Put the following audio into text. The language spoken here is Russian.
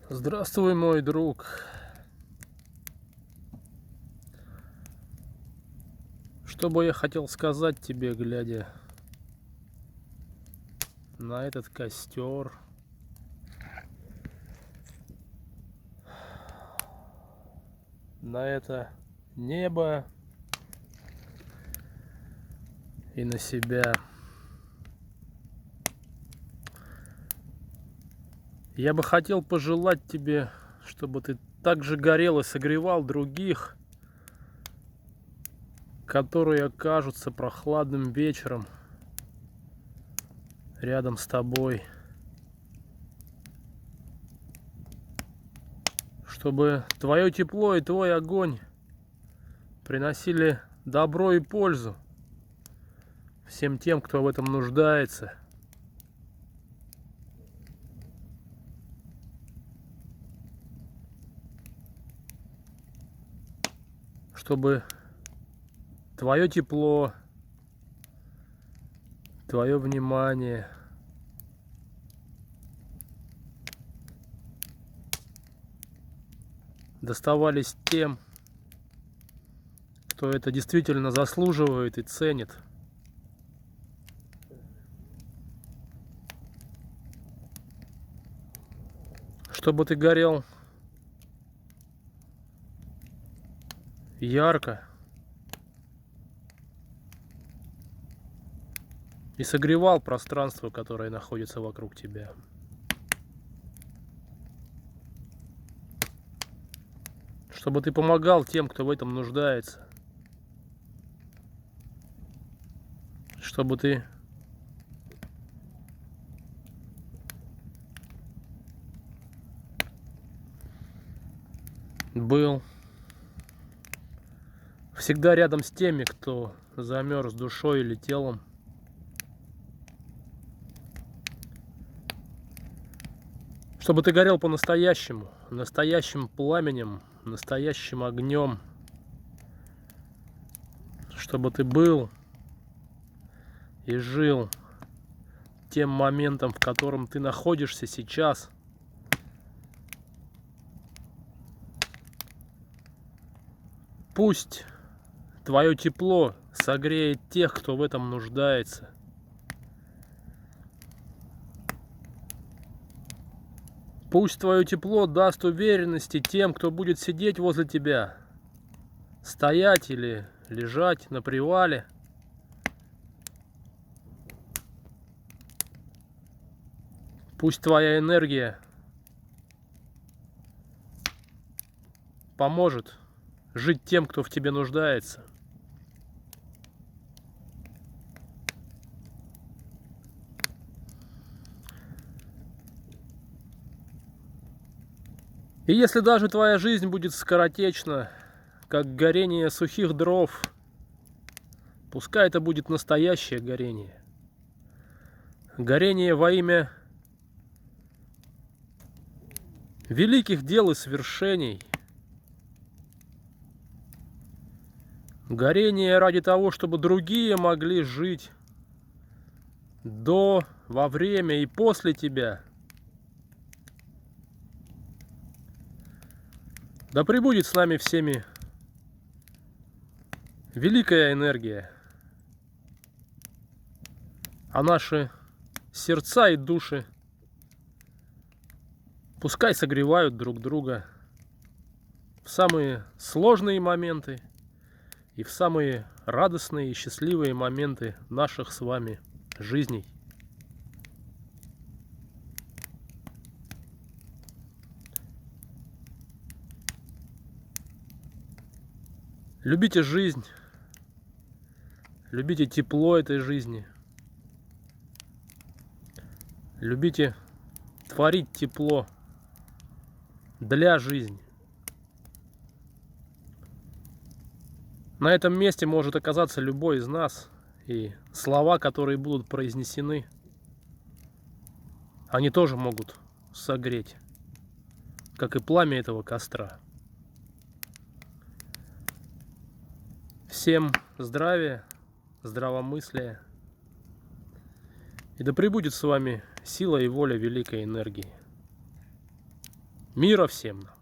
Здравствуй, мой друг. Что бы я хотел сказать тебе, глядя на этот костер, на это небо и на себя. Я бы хотел пожелать тебе, чтобы ты так же горел и согревал других, которые окажутся прохладным вечером рядом с тобой. Чтобы твое тепло и твой огонь приносили добро и пользу всем тем, кто в этом нуждается. Чтобы твое тепло, твое внимание доставались тем, кто это действительно заслуживает и ценит. Чтобы ты горел ярко и согревал пространство, которое находится вокруг тебя. Чтобы ты помогал тем, кто в этом нуждается. Чтобы ты был всегда рядом с теми, кто замерз душой или телом. Чтобы ты горел по-настоящему, настоящим пламенем, настоящим огнем. Чтобы ты был и жил тем моментом, в котором ты находишься сейчас. Пусть твое тепло согреет тех, кто в этом нуждается. Пусть твое тепло даст уверенности тем, кто будет сидеть возле тебя, стоять или лежать на привале. Пусть твоя энергия поможет жить тем, кто в тебе нуждается. И если даже твоя жизнь будет скоротечна, как горение сухих дров, пускай это будет настоящее горение. Горение во имя великих дел и свершений. Горение ради того, чтобы другие могли жить до, во время и после тебя. Да пребудет с нами всеми великая энергия, а наши сердца и души пускай согревают друг друга в самые сложные моменты и в самые радостные и счастливые моменты наших с вами жизней. Любите жизнь, любите тепло этой жизни, любите творить тепло для жизни. На этом месте может оказаться любой из нас, и слова, которые будут произнесены, они тоже могут согреть, как и пламя этого костра. Всем здравия, здравомыслия, и да пребудет с вами сила и воля великой энергии. Мира всем нам!